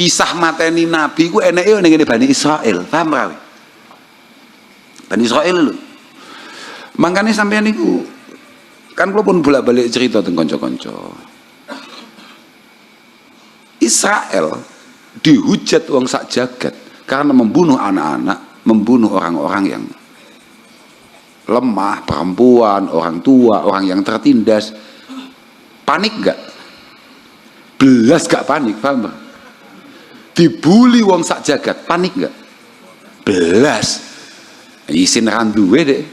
kisah mateni nabi ku eneke ning ngene Bani Israil, paham ra? Bani Israil lho. Mangkane sampeyan niku kan kula pun bolak-balik cerita teng kanca-kanca. Israel dihujat wong sak jagat karena membunuh anak-anak, membunuh orang-orang yang lemah, perempuan, orang tua, orang yang tertindas. Panik gak? Belas gak panik, paham? Dibully wong sak jagat, panik gak? Belas. Isin randuwe deh.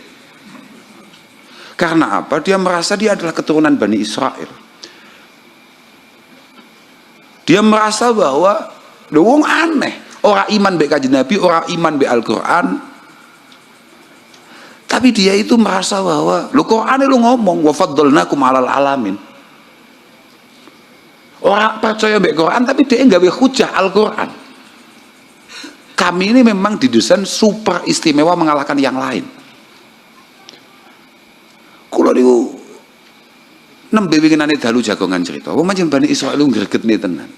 Karena apa? Dia merasa dia adalah keturunan Bani Israel. Dia merasa bahwa wong aneh, orang iman be kanjeng Nabi, orang iman be Al-Qur'an. Tapi dia itu merasa bahwa lu Qur'an lu ngomong wa faddalnakum 'alal alamin. Orang percaya be Qur'an tapi dia gawe hujah Al-Qur'an. Kami ini memang didesain super istimewa mengalahkan yang lain. Kula niku nembe winginane dalu jagongan cerita. Wong pancen Bani Israil ngregetne tenan.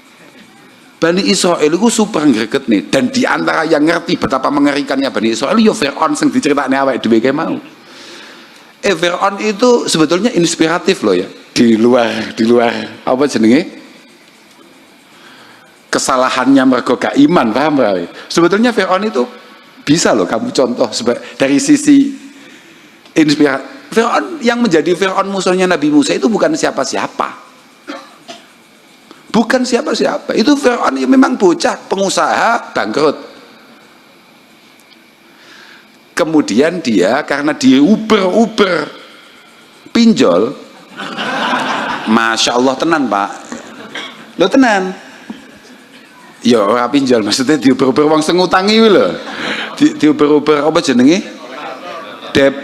Bani Israil itu super ngregetne, dan diantara yang ngerti betapa mengerikannya Bani Israil ya Fir'aun sing diceritakne awake dhewe kae mau. Fir'aun itu sebetulnya inspiratif loh ya. Di luar apa jenenge? Kesalahannya mergo gak iman, paham ra? Sebetulnya Fir'aun itu bisa loh kamu contoh dari sisi inspiratif. Fir'aun yang menjadi Fir'aun musuhnya Nabi Musa itu bukan siapa-siapa. Bukan siapa-siapa. Itu Fir'aun yang memang bocah pengusaha bangkrut. Kemudian dia karena diuber pinjol. Masya Allah tenan Pak. Lo tenan. Ya ora pinjol, maksudnya diuber-uber wong sing ngutangi kuwi lho. Diuber-uber apa jenenge? Debt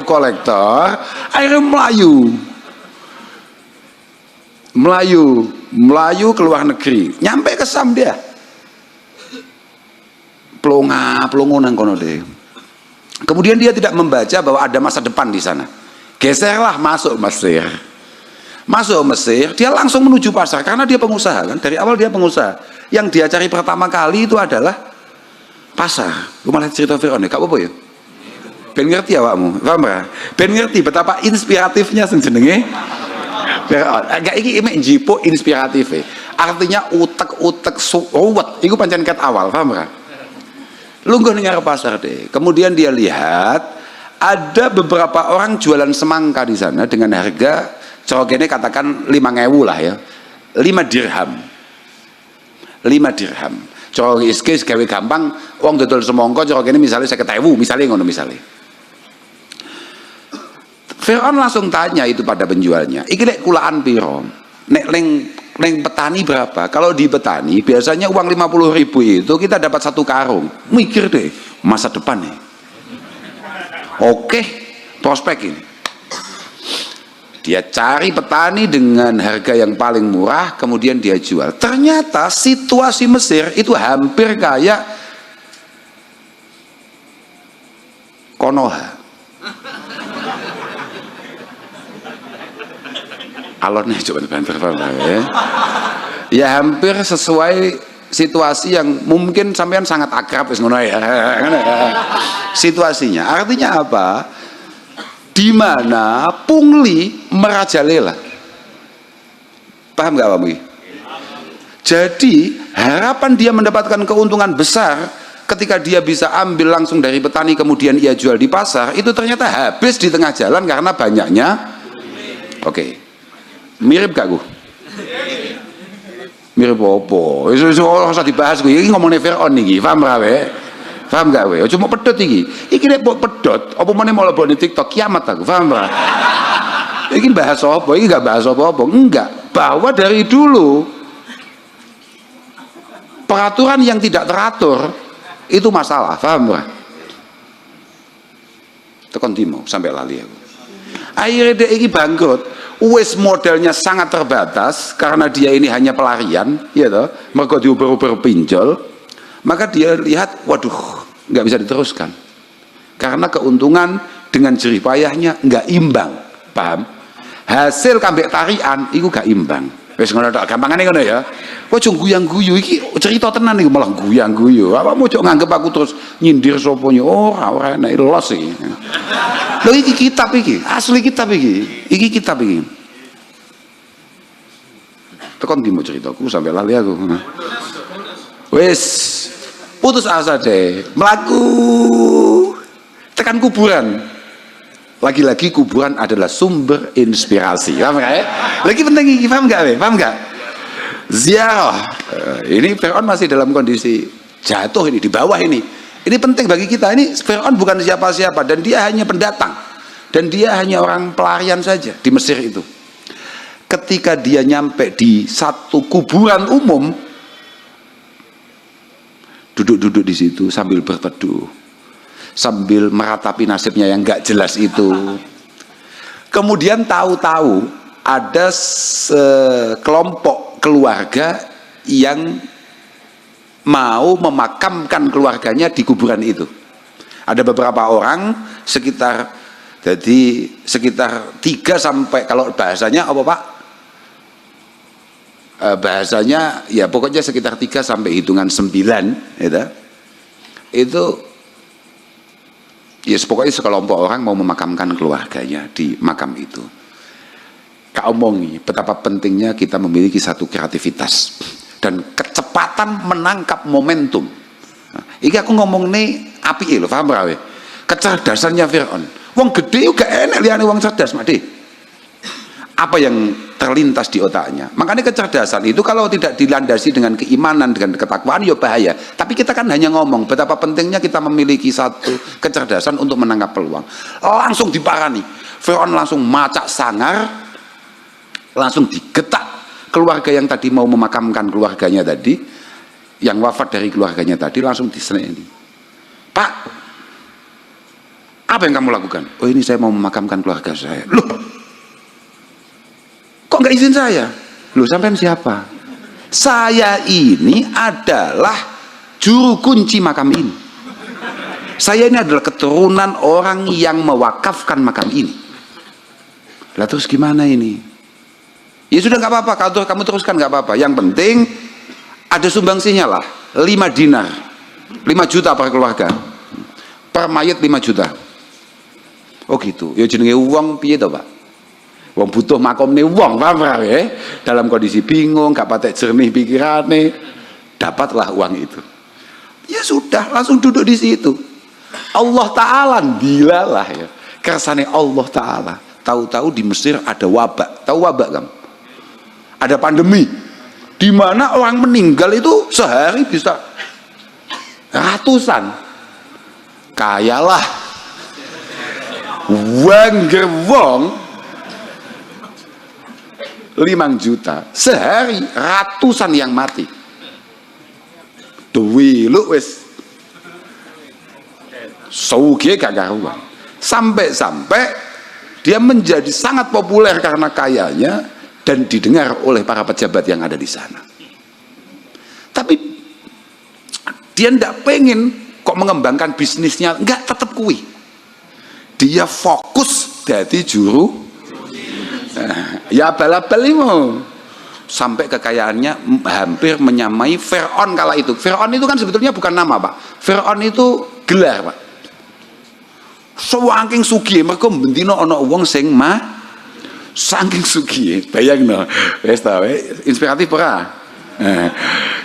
kolektor. Akhirnya Melayu ke luar negeri, nyampe ke Sam dia. Plongo nang kono deh. Kemudian dia tidak membaca bahwa ada masa depan di sana. Geserlah masuk Mesir. Masuk Mesir, dia langsung menuju pasar karena dia pengusaha kan. Dari awal dia pengusaha. Yang dia cari pertama kali itu adalah pasar. Gue malah cerita Fir'aun ya, gak apa-apa ya. Ben ngerti awakmu, paham ya? Ben ngerti betapa inspiratifnya sing jenenge Fir'aun. Agak iki emek jipo inspiratif ya. Artinya utek-utek ruwet. Iku pancen ket awal, paham ya? Lungguh ning ngarep pasar deh. Kemudian dia lihat ada beberapa orang jualan semangka di sana dengan harga cokene katakan 5.000 lah ya. 5 dirham. 5 dirham. Cok iske gawe gampang wong dodol semangka cokene misalnya 50.000, misalnya ngono misalnya. Fir'aun langsung tanya itu pada penjualnya, iki lek kulaan piro? Nek leng petani berapa? Kalau di petani biasanya uang 50.000 itu kita dapat 1 karung. Mikir deh masa depan nih. Oke, prospek ini. Dia cari petani dengan harga yang paling murah, kemudian dia jual. Ternyata situasi Mesir itu hampir kayak Konoha. Alonnya coba banter ya. Ya hampir sesuai situasi yang mungkin sampean sangat akrab ngono ya. Situasinya artinya apa? Di mana pungli merajalela. Paham nggak Pak Mui? Jadi harapan dia mendapatkan keuntungan besar ketika dia bisa ambil langsung dari petani kemudian ia jual di pasar, itu ternyata habis di tengah jalan karena banyaknya. Oke. Mirip gak gue? Mirip apa? Itu usah dibahas gue. Ini ngomongnya Fir'aun nih, paham gak we? Paham gak we? Cuma pedot ini. Ini nek pedot, apa mana mau lebih di TikTok kiamat aku, paham gak? Ini bahas apa? Ini gak bahas apa-apa. Enggak. Bahwa dari dulu peraturan yang tidak teratur itu masalah, paham gak? Tekan timo sampai lali aku. Akhirnya dia ini bangkrut. Wes modalnya sangat terbatas karena dia ini hanya pelarian, ya toh, mereka diuber-uber pinjol, maka dia lihat, waduh, nggak bisa diteruskan, karena keuntungan dengan jerih payahnya nggak imbang, paham? Hasil kambek tarian, itu nggak imbang, Wis ngono tok, gampangane ngono ya. Kok aja guyang-guyu iki cerita tenan iki malah guyang-guyu. Apa mau cok nganggep aku terus nyindir sapa nyo? Ora enak los iki. Lho iki kitab iki, asli kitab iki. Iki kitab iki. Tekan ndi mau ceritaku sampai lali aku. Wis putus asa deh, melaku tekan kuburan. Lagi-lagi kuburan adalah sumber inspirasi. Paham gak ya? Lagi penting ini, paham gak? Paham gak? Ziarah. Ini Fir'aun masih dalam kondisi jatuh ini, di bawah ini. Ini penting bagi kita. Ini Fir'aun bukan siapa-siapa dan dia hanya pendatang. Dan dia hanya orang pelarian saja di Mesir itu. Ketika dia nyampe di satu kuburan umum, duduk-duduk di situ sambil berteduh, sambil meratapi nasibnya yang gak jelas itu. Kemudian tahu-tahu ada sekelompok keluarga yang mau memakamkan keluarganya di kuburan itu. Ada beberapa orang sekitar 3 sampai, kalau bahasanya apa Pak? Bahasanya ya pokoknya sekitar 3 sampai hitungan 9 gitu. Itu ya pokoknya sekelompok orang mau memakamkan keluarganya di makam itu. Kak omongi betapa pentingnya kita memiliki satu kreativitas dan kecepatan menangkap momentum. Nah, ini aku ngomong nih api loh, paham rawe? Kecerdasannya Fir'aun. Wong gede juga enak liane wong cerdas, Mak De. Apa yang terlintas di otaknya. Makanya kecerdasan itu kalau tidak dilandasi dengan keimanan, dengan ketakwaan, ya bahaya. Tapi kita kan hanya ngomong betapa pentingnya kita memiliki satu kecerdasan untuk menangkap peluang. Langsung diparani. Fir'aun langsung macak sangar, langsung digetak keluarga yang tadi mau memakamkan keluarganya tadi, yang wafat dari keluarganya tadi, langsung diseneni. Pak, apa yang kamu lakukan? Oh, ini saya mau memakamkan keluarga saya. Loh, kok nggak izin saya? Loh, sampean siapa? Saya ini adalah juru kunci makam ini. Saya ini adalah keturunan orang yang mewakafkan makam ini. Lah terus gimana ini? Ya sudah nggak apa-apa, kalau kamu teruskan nggak apa-apa. Yang penting ada sumbangsinya lah, 5 dinar, 5 juta per keluarga, per mayat 5 juta. Oh gitu. Ya jenenge uang piye to, Pak? Wong butuh makom nih wong, paham ya? Dalam kondisi bingung, gak patek jernih pikirane, dapatlah uang itu. Ya sudah, langsung duduk di situ. Allah Ta'ala dilalah ya, kersane Allah Ta'ala. Tahu-tahu di Mesir ada wabak. Tahu wabak kamu? Ada pandemi, di mana orang meninggal itu sehari bisa ratusan. Kayalah wangger wong 5 juta sehari, ratusan yang mati. Duwi lu wis sugih gak karuan. Sampai-sampai dia menjadi sangat populer karena kayanya dan didengar oleh para pejabat yang ada di sana. Tapi dia ndak pengen kok mengembangkan bisnisnya, enggak, tetap kui. Dia fokus jadi juru ya abal-abal itu sampai kekayaannya hampir menyamai Fir'aun kala itu. Fir'aun itu kan sebetulnya bukan nama, Pak. Fir'aun itu gelar, Pak. Saking sugih mergo bendina ana wong sing saking sugih. Bayangno. Wis ta, inspiratif ora?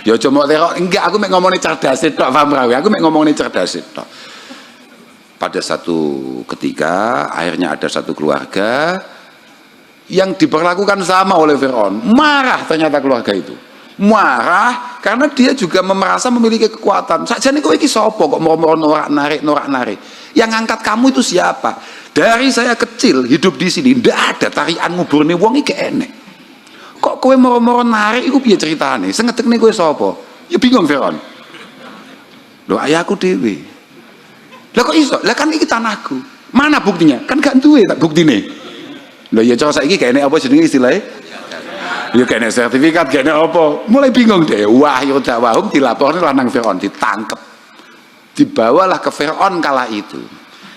Ya cuma enggak, aku mek ngomongin cerdas tok, paham ra? Aku mek ngomongin cerdas tok. Pada satu ketika akhirnya ada satu keluarga yang diperlakukan sama oleh Fir'aun. Marah ternyata keluarga itu. Marah karena dia juga merasa memiliki kekuatan. Sakjane kowe iki sapa kok moro-moro norak-narik. Yang angkat kamu itu siapa? Dari saya kecil hidup di sini ndak ada tarian nguburne wong iki enek. Kok kowe moro-moro narik iku piye ceritane? Sing ngedekne kowe sapa? Ya bingung Fir'aun. Lho ayahku dhewe. Lah kok iso? Lah kan iki tanahku. Mana buktinya? Kan gak duwe tak buktine. Lho ya cara saiki gak enek apa jenenge istilahnya? Ya gak enek sertifikat, gak enek apa. Mulai bingung deh. Wah, ya dakwahum dilaporkan lanang Fir'aun, ditangkep. Dibawalah ke Fir'aun kala itu.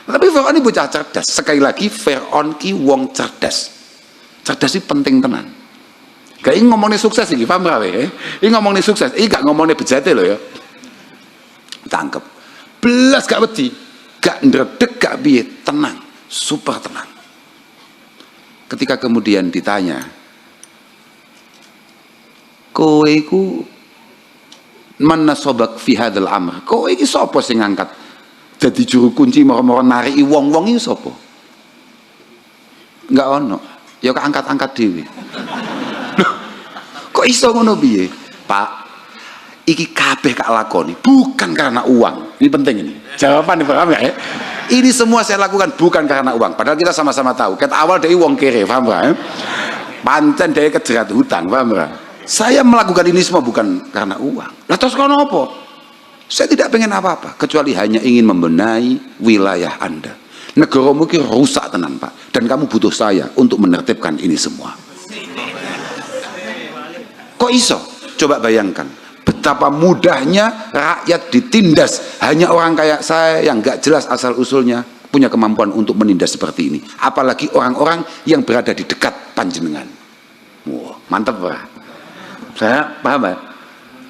Tapi Fir'aun ini bocah cerdas. Sekali lagi Fir'aun ki wong cerdas. Cerdas ini penting tenan. Gak ini ngomongnya sukses ini, paham gak? Ini ngomongnya sukses, ini gak ngomongnya bejate loh ya. Tangkep. Belas gak wedi, gak ndredeg, gak biye, tenang, super tenang. Ketika kemudian ditanya, kowe iku mana sobak fi hadzal amr? Kowe iki sapa sing ngangkat dadi juru kunci moro-moro nariki wong-wong iki sapa? Enggak ono. Ya keangkat-angkat dhewe. Kok iso ngono piye? Pak, iki kabeh kak lakoni bukan karena uang. Ini penting ini. Jawaban paham ya? Ini semua saya lakukan bukan karena uang. Padahal kita sama-sama tahu. Ket awal dari wong kere, paham ya? Pancen dari kejerat hutang, paham ya? Saya melakukan ini semua bukan karena uang. Lah terus kono apa? Saya tidak pengen apa-apa kecuali hanya ingin membenahi wilayah Anda. Negara mungkin rusak tenan Pak, dan kamu butuh saya untuk menertibkan ini semua. Kok iso? Coba bayangkan betapa mudahnya rakyat ditindas. Hanya orang kayak saya yang gak jelas asal usulnya punya kemampuan untuk menindas seperti ini. Apalagi orang-orang yang berada di dekat panjenengan. Wah, mantap Pak. Saya paham ya?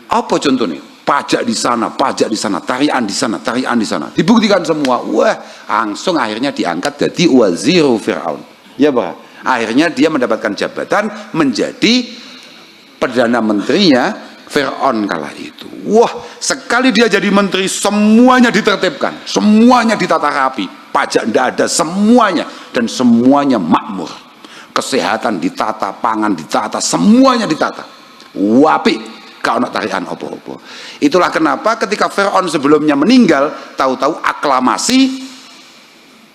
Apa contohnya? Pajak di sana, tarian di sana, tarian di sana. Dibuktikan semua. Wah, langsung akhirnya diangkat jadi waziru Fir'aun. Ya, Pak. Akhirnya dia mendapatkan jabatan menjadi perdana menterinya Fir'aun kala itu. Wah, sekali dia jadi menteri semuanya ditertibkan, semuanya ditata rapi. Pajak tidak ada semuanya dan semuanya makmur. Kesehatan ditata, pangan ditata, semuanya ditata. Wapi. Kau nak tarian opo-opo. Itulah kenapa ketika Fir'aun sebelumnya meninggal, tahu-tahu aklamasi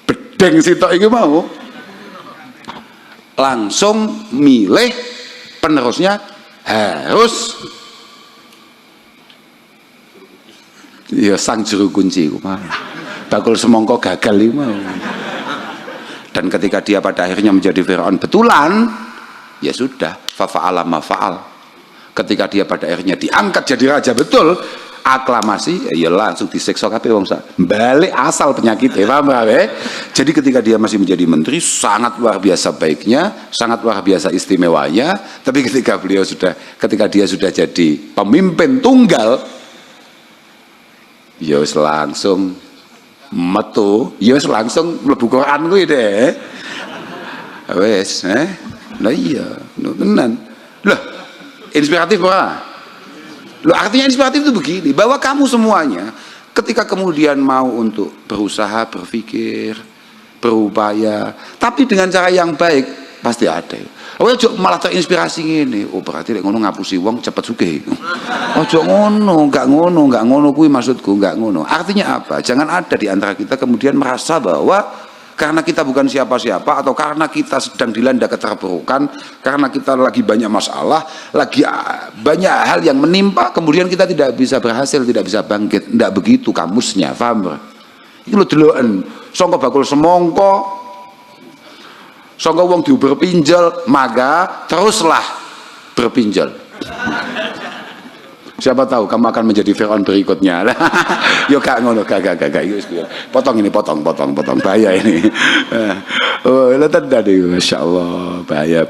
bedeng sitok iki mau langsung milih penerusnya harus ya sang juru kunci iku mah. Bakul semongko gagal iku mau. Dan ketika dia pada akhirnya menjadi Fir'aun betulan, ya sudah, fa fa'ala ma fa'al. Ketika dia pada akhirnya diangkat jadi raja betul, aklamasi, ya langsung disiksa kabeh wong sak. Balik asal penyakit, paham ya? Jadi ketika dia masih menjadi menteri sangat luar biasa baiknya, sangat luar biasa istimewanya, tapi ketika dia sudah jadi pemimpin tunggal, ya langsung metu, ya langsung mlebu Quran kuwi deh. Wes, lah iya, tenan. Lah inspiratif Pak. Loh, artinya inspiratif itu begini, bahwa kamu semuanya ketika kemudian mau untuk berusaha, berpikir, berupaya, tapi dengan cara yang baik pasti ada. Ojo malah terinspirasi gini. Oh berarti lek ngono ngapusi wong cepet sugih. Ojo ngono, enggak ngono kuwi maksudku, enggak ngono. Artinya apa? Jangan ada di antara kita kemudian merasa bahwa karena kita bukan siapa-siapa atau karena kita sedang dilanda keterpurukan, karena kita lagi banyak masalah, lagi banyak hal yang menimpa, kemudian kita tidak bisa berhasil, tidak bisa bangkit. Tidak begitu kamusnya, paham? Itu lo deloken, sangka bakul semongko, sangka wong diuber pinjol, maka teruslah berpinjol. Siapa tahu kamu akan menjadi Fir'aun berikutnya. Yo gak ngono, gak. Potong ini, potong bahaya ini. Oh, lihat tadi, masya Allah, bahaya.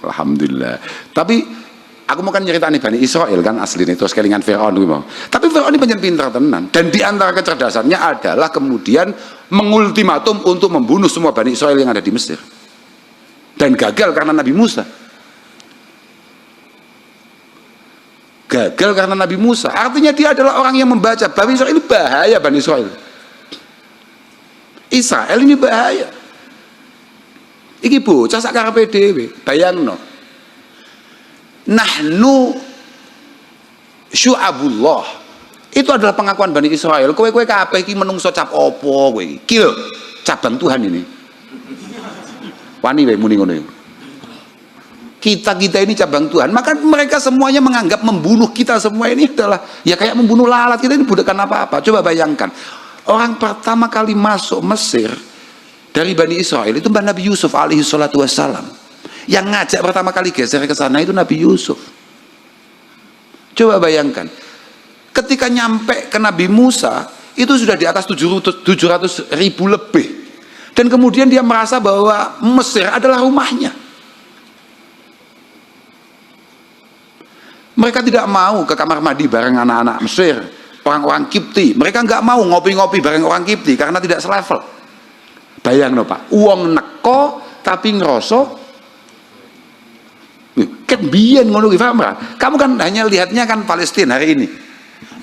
Alhamdulillah. Tapi aku mau kan nyeritani Bani Israel kan asli ini terus kelingan Fir'aun gitu. Tapi Fir'aun ini panjang pintar tenan. Dan di antara kecerdasannya adalah kemudian mengultimatum untuk membunuh semua Bani Israel yang ada di Mesir. Dan gagal karena Nabi Musa. Gagal karena Nabi Musa. Artinya dia adalah orang yang membaca. Bani Israel ini bahaya, Bani Israel. Israel ini bahaya. Iki bocah sak karepe dhewe. Bayangno. Nahnu syu'abullah. Itu adalah pengakuan Bani Israel. Kowe kabeh iki menungso cap opo kowe iki? Ki lho, cabang Tuhan ini. Wani wae muni ngono iki. Kita ini cabang Tuhan, maka mereka semuanya menganggap membunuh kita semua ini adalah ya kayak membunuh lalat. Kita ini bukan apa-apa. Coba bayangkan, orang pertama kali masuk Mesir dari Bani Israel itu Nabi Yusuf alaihi salatu wassalam. Yang ngajak pertama kali geser ke sana itu Nabi Yusuf. Coba bayangkan, ketika nyampe ke Nabi Musa itu sudah di atas 700.000 lebih, dan kemudian dia merasa bahwa Mesir adalah rumahnya. Mereka tidak mau ke kamar mandi bareng anak-anak Mesir, orang-orang Kipti. Mereka nggak mau ngopi-ngopi bareng orang Kipti karena tidak selevel. Bayang no Pak, uang neko tapi ngerosok. Kan biyen ngono ki, paham ora? Kamu kan hanya lihatnya kan Palestina hari ini.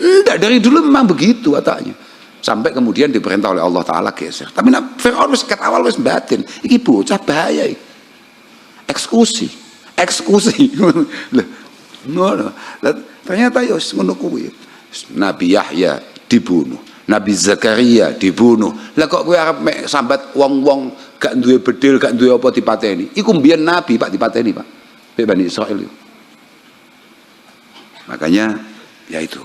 Enggak, dari dulu memang begitu wataknya. Sampai kemudian diperintah oleh Allah Ta'ala geser. Tapi Fir'aun wis ket awal wis batin. Iki bocah bahaya iki. Eksekusi. Ngono. Ternyata ya ngono kuwi. Nabi Yahya dibunuh, Nabi Zakaria dibunuh. Lah kok kowe arep mek sambat wong-wong gak duwe bedil, gak duwe apa dipateni. Iku mbiyen nabi Pak dipateni Pak. Bani Israil. Makanya ya itu.